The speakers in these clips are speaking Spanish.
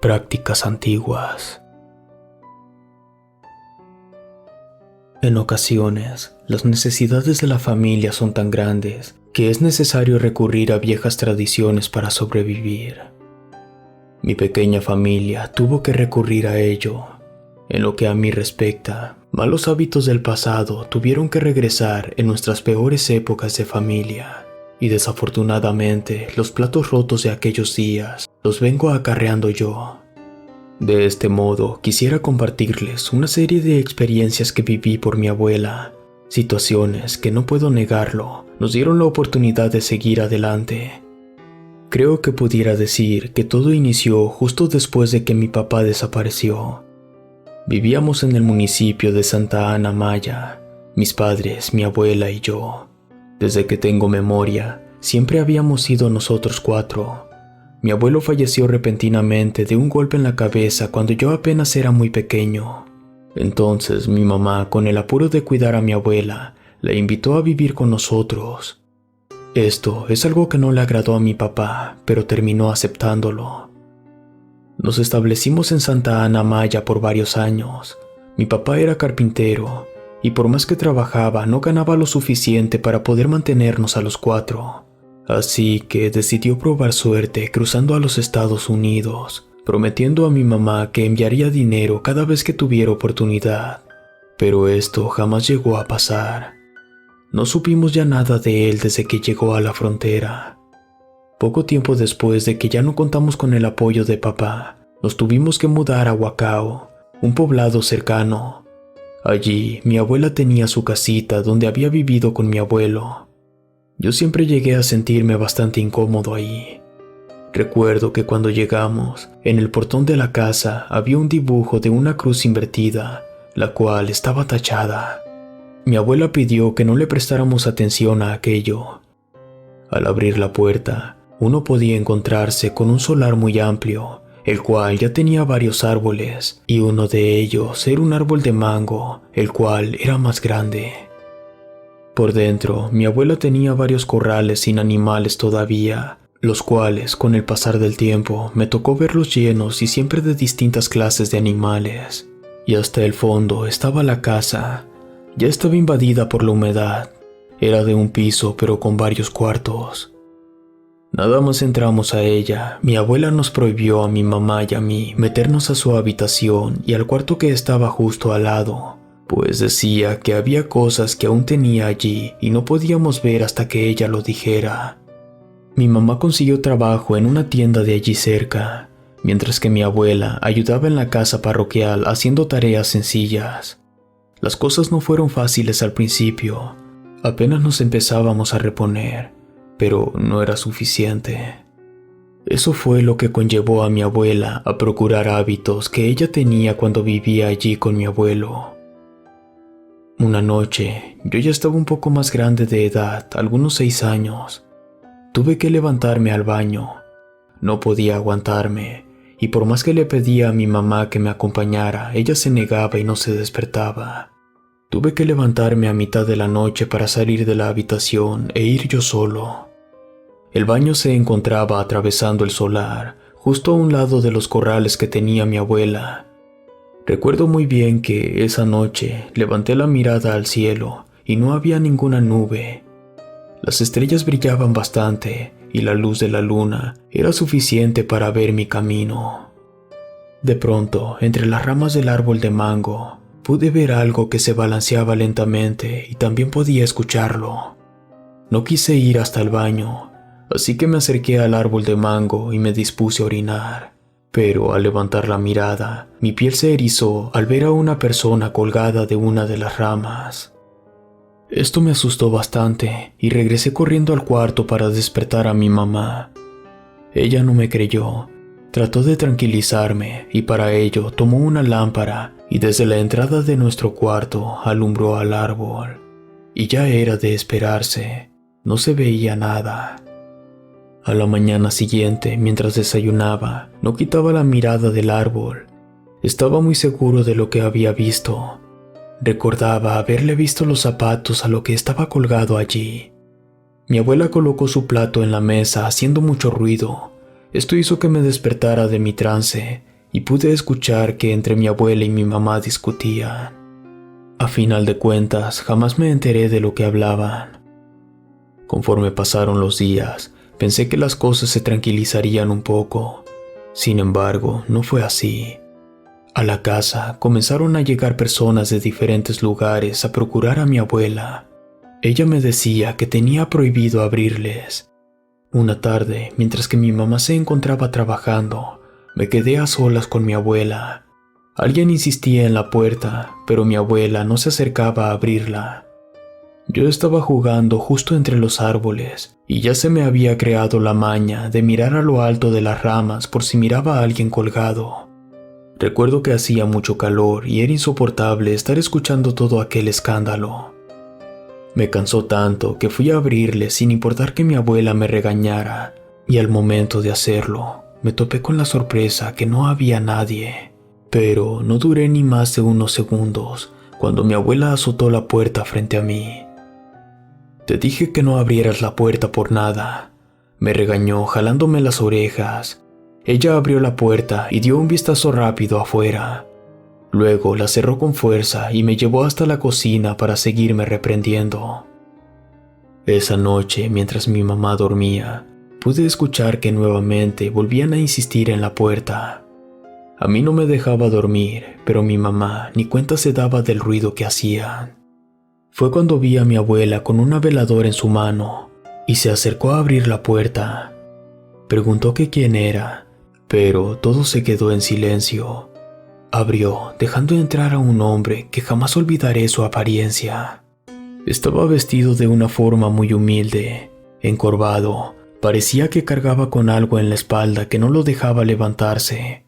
prácticas antiguas. En ocasiones, las necesidades de la familia son tan grandes que es necesario recurrir a viejas tradiciones para sobrevivir. Mi pequeña familia tuvo que recurrir a ello. En lo que a mí respecta, malos hábitos del pasado tuvieron que regresar en nuestras peores épocas de familia, y desafortunadamente los platos rotos de aquellos días los vengo acarreando yo. De este modo, quisiera compartirles una serie de experiencias que viví por mi abuela, situaciones que no puedo negarlo, nos dieron la oportunidad de seguir adelante. Creo que pudiera decir que todo inició justo después de que mi papá desapareció. Vivíamos en el municipio de Santa Ana Maya, mis padres, mi abuela y yo. Desde que tengo memoria, siempre habíamos sido nosotros cuatro. Mi abuelo falleció repentinamente de un golpe en la cabeza cuando yo apenas era muy pequeño. Entonces mi mamá, con el apuro de cuidar a mi abuela, la invitó a vivir con nosotros. Esto es algo que no le agradó a mi papá, pero terminó aceptándolo. Nos establecimos en Santa Ana Maya por varios años. Mi papá era carpintero, y por más que trabajaba, no ganaba lo suficiente para poder mantenernos a los cuatro. Así que decidió probar suerte cruzando a los Estados Unidos, prometiendo a mi mamá que enviaría dinero cada vez que tuviera oportunidad. Pero esto jamás llegó a pasar. No supimos ya nada de él desde que llegó a la frontera. Poco tiempo después de que ya no contamos con el apoyo de papá, nos tuvimos que mudar a Huacao, un poblado cercano. Allí, mi abuela tenía su casita donde había vivido con mi abuelo. Yo siempre llegué a sentirme bastante incómodo ahí. Recuerdo que cuando llegamos, en el portón de la casa había un dibujo de una cruz invertida, la cual estaba tachada. Mi abuela pidió que no le prestáramos atención a aquello. Al abrir la puerta, uno podía encontrarse con un solar muy amplio, el cual ya tenía varios árboles, y uno de ellos era un árbol de mango, el cual era más grande. Por dentro, mi abuela tenía varios corrales sin animales todavía, los cuales, con el pasar del tiempo, me tocó verlos llenos y siempre de distintas clases de animales. Y hasta el fondo estaba la casa. Ya estaba invadida por la humedad. Era de un piso, pero con varios cuartos. Nada más entramos a ella, mi abuela nos prohibió a mi mamá y a mí meternos a su habitación y al cuarto que estaba justo al lado, pues decía que había cosas que aún tenía allí y no podíamos ver hasta que ella lo dijera. Mi mamá consiguió trabajo en una tienda de allí cerca, mientras que mi abuela ayudaba en la casa parroquial haciendo tareas sencillas. Las cosas no fueron fáciles al principio, apenas nos empezábamos a reponer, pero no era suficiente. Eso fue lo que conllevó a mi abuela a procurar hábitos que ella tenía cuando vivía allí con mi abuelo. Una noche, yo ya estaba un poco más grande de edad, algunos 6 años. Tuve que levantarme al baño. No podía aguantarme, y por más que le pedía a mi mamá que me acompañara, ella se negaba y no se despertaba. Tuve que levantarme a mitad de la noche para salir de la habitación e ir yo solo. El baño se encontraba atravesando el solar, justo a un lado de los corrales que tenía mi abuela. Recuerdo muy bien que esa noche levanté la mirada al cielo y no había ninguna nube. Las estrellas brillaban bastante y la luz de la luna era suficiente para ver mi camino. De pronto, entre las ramas del árbol de mango, pude ver algo que se balanceaba lentamente y también podía escucharlo. No quise ir hasta el baño, así que me acerqué al árbol de mango y me dispuse a orinar. Pero al levantar la mirada, mi piel se erizó al ver a una persona colgada de una de las ramas. Esto me asustó bastante y regresé corriendo al cuarto para despertar a mi mamá. Ella no me creyó. Trató de tranquilizarme y para ello tomó una lámpara y desde la entrada de nuestro cuarto alumbró al árbol. Y ya era de esperarse, no se veía nada. A la mañana siguiente, mientras desayunaba, no quitaba la mirada del árbol. Estaba muy seguro de lo que había visto. Recordaba haberle visto los zapatos a lo que estaba colgado allí. Mi abuela colocó su plato en la mesa haciendo mucho ruido. Esto hizo que me despertara de mi trance y pude escuchar que entre mi abuela y mi mamá discutían. A final de cuentas, jamás me enteré de lo que hablaban. Conforme pasaron los días, pensé que las cosas se tranquilizarían un poco. Sin embargo, no fue así. A la casa comenzaron a llegar personas de diferentes lugares a procurar a mi abuela. Ella me decía que tenía prohibido abrirles. Una tarde, mientras que mi mamá se encontraba trabajando, me quedé a solas con mi abuela. Alguien insistía en la puerta, pero mi abuela no se acercaba a abrirla. Yo estaba jugando justo entre los árboles y ya se me había creado la maña de mirar a lo alto de las ramas por si miraba a alguien colgado. Recuerdo que hacía mucho calor y era insoportable estar escuchando todo aquel escándalo. Me cansó tanto que fui a abrirle sin importar que mi abuela me regañara, y al momento de hacerlo, me topé con la sorpresa que no había nadie. Pero no duré ni más de unos segundos cuando mi abuela azotó la puerta frente a mí. «Te dije que no abrieras la puerta por nada», me regañó jalándome las orejas. Ella abrió la puerta y dio un vistazo rápido afuera. Luego la cerró con fuerza y me llevó hasta la cocina para seguirme reprendiendo. Esa noche, mientras mi mamá dormía, pude escuchar que nuevamente volvían a insistir en la puerta. A mí no me dejaba dormir, pero mi mamá ni cuenta se daba del ruido que hacían. Fue cuando vi a mi abuela con una veladora en su mano y se acercó a abrir la puerta. Preguntó que quién era, pero todo se quedó en silencio. Abrió, dejando entrar a un hombre que jamás olvidaré su apariencia. Estaba vestido de una forma muy humilde, encorvado, parecía que cargaba con algo en la espalda que no lo dejaba levantarse.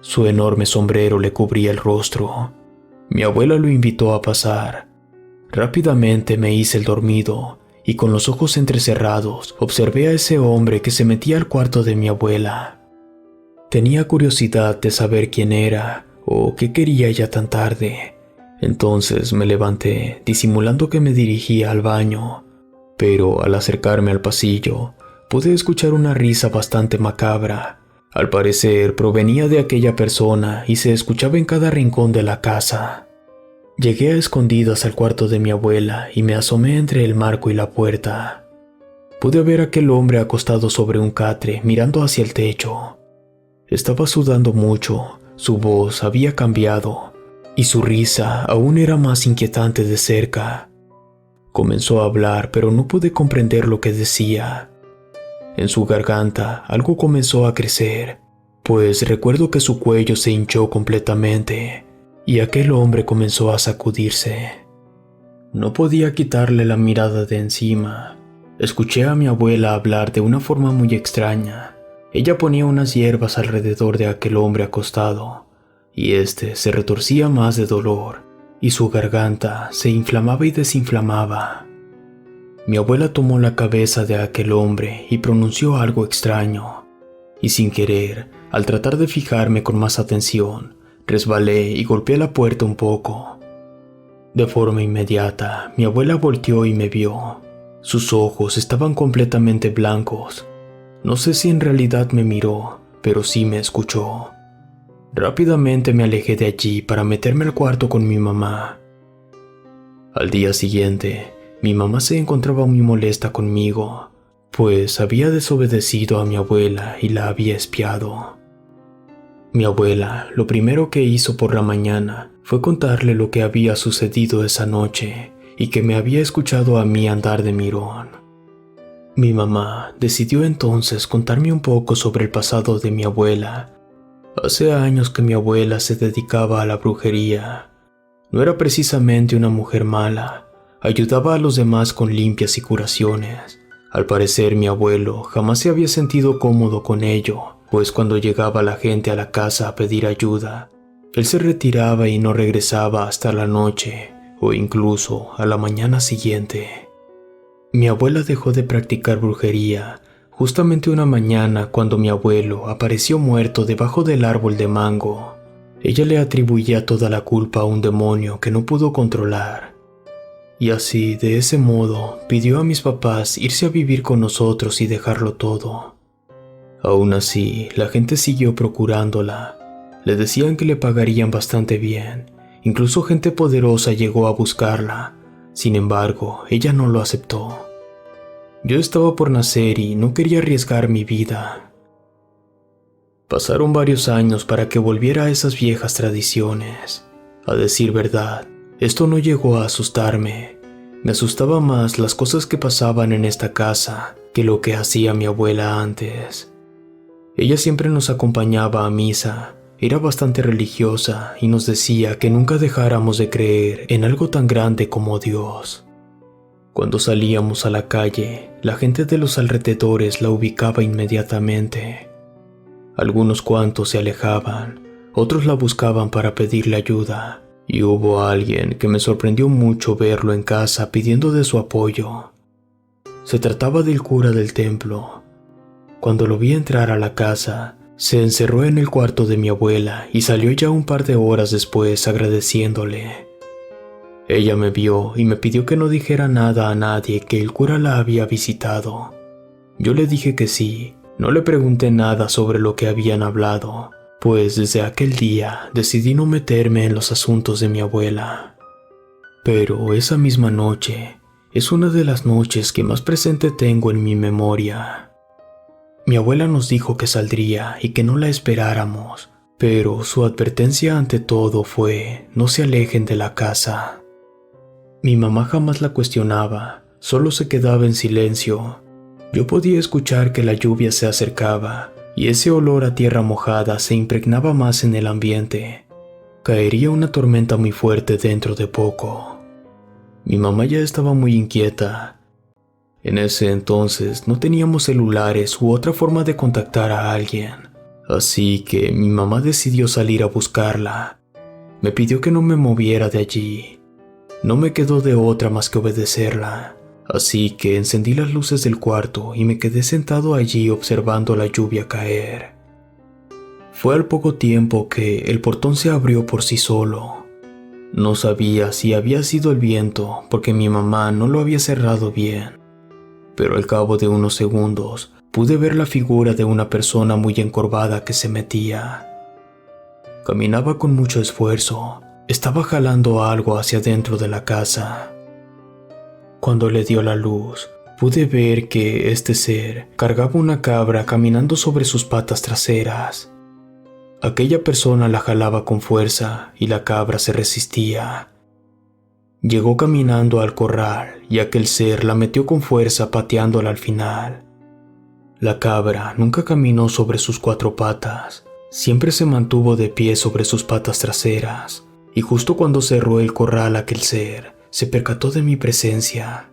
Su enorme sombrero le cubría el rostro. Mi abuela lo invitó a pasar. Rápidamente me hice el dormido y con los ojos entrecerrados observé a ese hombre que se metía al cuarto de mi abuela. Tenía curiosidad de saber quién era o qué quería ya tan tarde. Entonces me levanté, disimulando que me dirigía al baño, pero al acercarme al pasillo, pude escuchar una risa bastante macabra. Al parecer provenía de aquella persona y se escuchaba en cada rincón de la casa. Llegué a escondidas al cuarto de mi abuela y me asomé entre el marco y la puerta. Pude ver a aquel hombre acostado sobre un catre mirando hacia el techo. Estaba sudando mucho, su voz había cambiado y su risa aún era más inquietante de cerca. Comenzó a hablar, pero no pude comprender lo que decía. En su garganta algo comenzó a crecer, pues recuerdo que su cuello se hinchó completamente y aquel hombre comenzó a sacudirse. No podía quitarle la mirada de encima. Escuché a mi abuela hablar de una forma muy extraña. Ella ponía unas hierbas alrededor de aquel hombre acostado, y éste se retorcía más de dolor, y su garganta se inflamaba y desinflamaba. Mi abuela tomó la cabeza de aquel hombre y pronunció algo extraño, y sin querer, al tratar de fijarme con más atención, resbalé y golpeé la puerta un poco. De forma inmediata, mi abuela volteó y me vio. Sus ojos estaban completamente blancos. No sé si en realidad me miró, pero sí me escuchó. Rápidamente me alejé de allí para meterme al cuarto con mi mamá. Al día siguiente, mi mamá se encontraba muy molesta conmigo, pues había desobedecido a mi abuela y la había espiado. Mi abuela, lo primero que hizo por la mañana fue contarle lo que había sucedido esa noche y que me había escuchado a mí andar de mirón. Mi mamá decidió entonces contarme un poco sobre el pasado de mi abuela. Hace años que mi abuela se dedicaba a la brujería. No era precisamente una mujer mala, ayudaba a los demás con limpias y curaciones. Al parecer mi abuelo jamás se había sentido cómodo con ello, pues cuando llegaba la gente a la casa a pedir ayuda, él se retiraba y no regresaba hasta la noche o incluso a la mañana siguiente. Mi abuela dejó de practicar brujería justamente una mañana cuando mi abuelo apareció muerto debajo del árbol de mango. Ella le atribuía toda la culpa a un demonio que no pudo controlar. Y así, de ese modo, pidió a mis papás irse a vivir con nosotros y dejarlo todo. Aún así, la gente siguió procurándola, Le decían que le pagarían bastante bien. Incluso gente poderosa llegó a buscarla. Sin embargo, ella no lo aceptó. Yo estaba por nacer y no quería arriesgar mi vida. Pasaron varios años para que volviera a esas viejas tradiciones. A decir verdad, esto no llegó a asustarme. Me asustaba más las cosas que pasaban en esta casa que lo que hacía mi abuela antes. Ella siempre nos acompañaba a misa, era bastante religiosa y nos decía que nunca dejáramos de creer en algo tan grande como Dios. Cuando salíamos a la calle, la gente de los alrededores la ubicaba inmediatamente. Algunos cuantos se alejaban, otros la buscaban para pedirle ayuda, y hubo alguien que me sorprendió mucho verlo en casa pidiendo de su apoyo. Se trataba del cura del templo. Cuando lo vi entrar a la casa, se encerró en el cuarto de mi abuela y salió ya un par de horas después agradeciéndole. Ella me vio y me pidió que no dijera nada a nadie que el cura la había visitado. Yo le dije que sí, no le pregunté nada sobre lo que habían hablado, pues desde aquel día decidí no meterme en los asuntos de mi abuela. Pero esa misma noche es una de las noches que más presente tengo en mi memoria. Mi abuela nos dijo que saldría y que no la esperáramos, pero su advertencia ante todo fue: no se alejen de la casa. Mi mamá jamás la cuestionaba, solo se quedaba en silencio. Yo podía escuchar que la lluvia se acercaba y ese olor a tierra mojada se impregnaba más en el ambiente. Caería una tormenta muy fuerte dentro de poco. Mi mamá ya estaba muy inquieta. En ese entonces no teníamos celulares u otra forma de contactar a alguien, así que mi mamá decidió salir a buscarla. Me pidió que no me moviera de allí. No me quedó de otra más que obedecerla, así que encendí las luces del cuarto y me quedé sentado allí observando la lluvia caer. Fue al poco tiempo que el portón se abrió por sí solo. No sabía si había sido el viento porque mi mamá no lo había cerrado bien. Pero al cabo de unos segundos pude ver la figura de una persona muy encorvada que se metía. Caminaba con mucho esfuerzo, estaba jalando algo hacia dentro de la casa. Cuando le dio la luz, pude ver que este ser cargaba una cabra caminando sobre sus patas traseras. Aquella persona la jalaba con fuerza y la cabra se resistía. Llegó caminando al corral y aquel ser la metió con fuerza pateándola al final. La cabra nunca caminó sobre sus cuatro patas, siempre se mantuvo de pie sobre sus patas traseras, y justo cuando cerró el corral aquel ser se percató de mi presencia.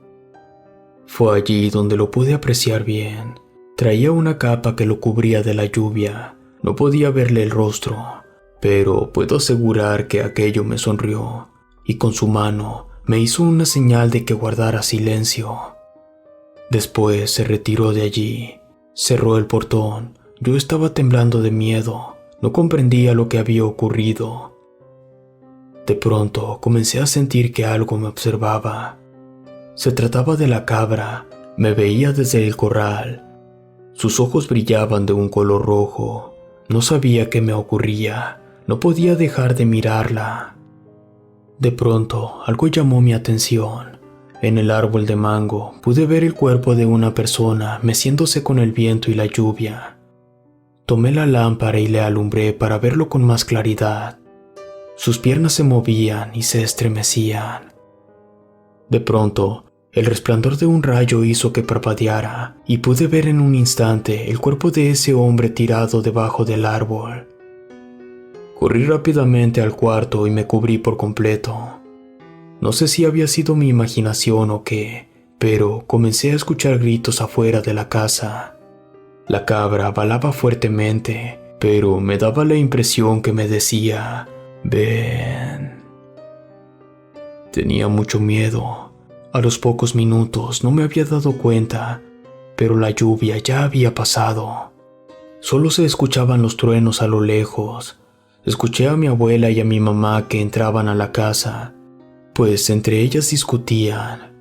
Fue allí donde lo pude apreciar bien. Traía una capa que lo cubría de la lluvia, no podía verle el rostro, pero puedo asegurar que aquello me sonrió. Y con su mano me hizo una señal de que guardara silencio. Después se retiró de allí, cerró el portón. Yo estaba temblando de miedo, no comprendía lo que había ocurrido. De pronto comencé a sentir que algo me observaba. Se trataba de la cabra, me veía desde el corral. Sus ojos brillaban de un color rojo. No sabía qué me ocurría, no podía dejar de mirarla. De pronto, algo llamó mi atención. En el árbol de mango pude ver el cuerpo de una persona meciéndose con el viento y la lluvia. Tomé la lámpara y le alumbré para verlo con más claridad. Sus piernas se movían y se estremecían. De pronto, el resplandor de un rayo hizo que parpadeara y pude ver en un instante el cuerpo de ese hombre tirado debajo del árbol. Corrí rápidamente al cuarto y me cubrí por completo. No sé si había sido mi imaginación o qué, pero comencé a escuchar gritos afuera de la casa. La cabra balaba fuertemente, pero me daba la impresión que me decía: «Ven». Tenía mucho miedo. A los pocos minutos no me había dado cuenta, pero la lluvia ya había pasado. Solo se escuchaban los truenos a lo lejos. Escuché a mi abuela y a mi mamá que entraban a la casa, pues entre ellas discutían.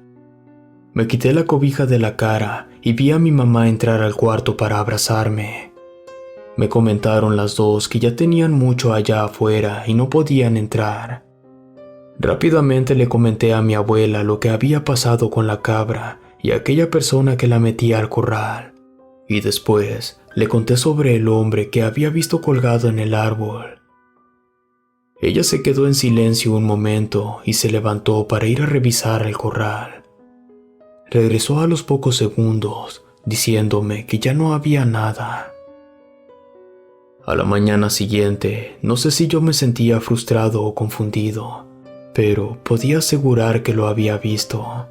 Me quité la cobija de la cara y vi a mi mamá entrar al cuarto para abrazarme. Me comentaron las dos que ya tenían mucho allá afuera y no podían entrar. Rápidamente le comenté a mi abuela lo que había pasado con la cabra y aquella persona que la metía al corral. Y después le conté sobre el hombre que había visto colgado en el árbol. Ella se quedó en silencio un momento y se levantó para ir a revisar el corral. Regresó a los pocos segundos, diciéndome que ya no había nada. A la mañana siguiente, no sé si yo me sentía frustrado o confundido, pero podía asegurar que lo había visto.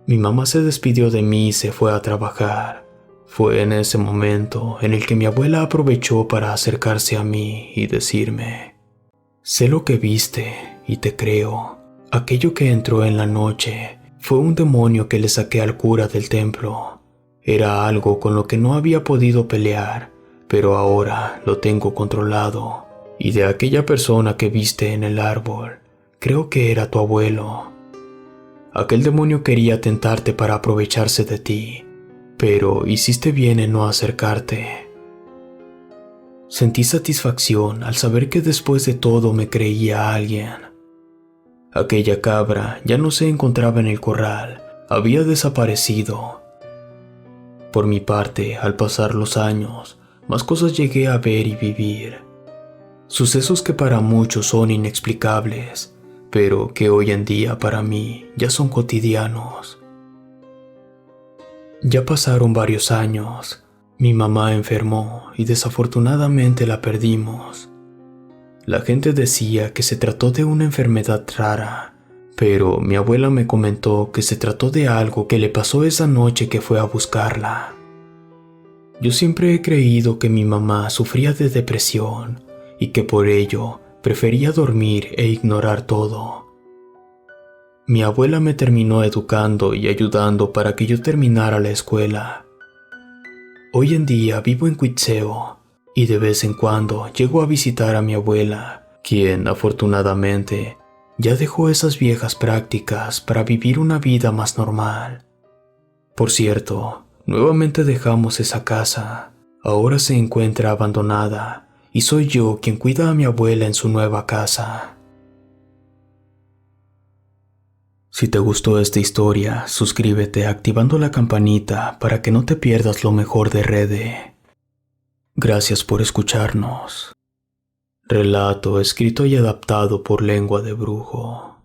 Mi mamá se despidió de mí y se fue a trabajar. Fue en ese momento en el que mi abuela aprovechó para acercarse a mí y decirme: «Sé lo que viste y te creo. Aquello que entró en la noche fue un demonio que le saqué al cura del templo. Era algo con lo que no había podido pelear, pero ahora lo tengo controlado. Y de aquella persona que viste en el árbol, creo que era tu abuelo. Aquel demonio quería tentarte para aprovecharse de ti, pero hiciste bien en no acercarte». Sentí satisfacción al saber que después de todo me creía alguien. Aquella cabra ya no se encontraba en el corral, había desaparecido. Por mi parte, al pasar los años, más cosas llegué a ver y vivir. Sucesos que para muchos son inexplicables, pero que hoy en día para mí ya son cotidianos. Ya pasaron varios años. Mi mamá enfermó y desafortunadamente la perdimos. La gente decía que se trató de una enfermedad rara, pero mi abuela me comentó que se trató de algo que le pasó esa noche que fue a buscarla. Yo siempre he creído que mi mamá sufría de depresión y que por ello prefería dormir e ignorar todo. Mi abuela me terminó educando y ayudando para que yo terminara la escuela. Hoy en día vivo en Cuitzeo y de vez en cuando llego a visitar a mi abuela, quien afortunadamente ya dejó esas viejas prácticas para vivir una vida más normal. Por cierto, nuevamente dejamos esa casa. Ahora se encuentra abandonada y soy yo quien cuida a mi abuela en su nueva casa. Si te gustó esta historia, suscríbete activando la campanita para que no te pierdas lo mejor de Rede. Gracias por escucharnos. Relato escrito y adaptado por Lengua de Brujo.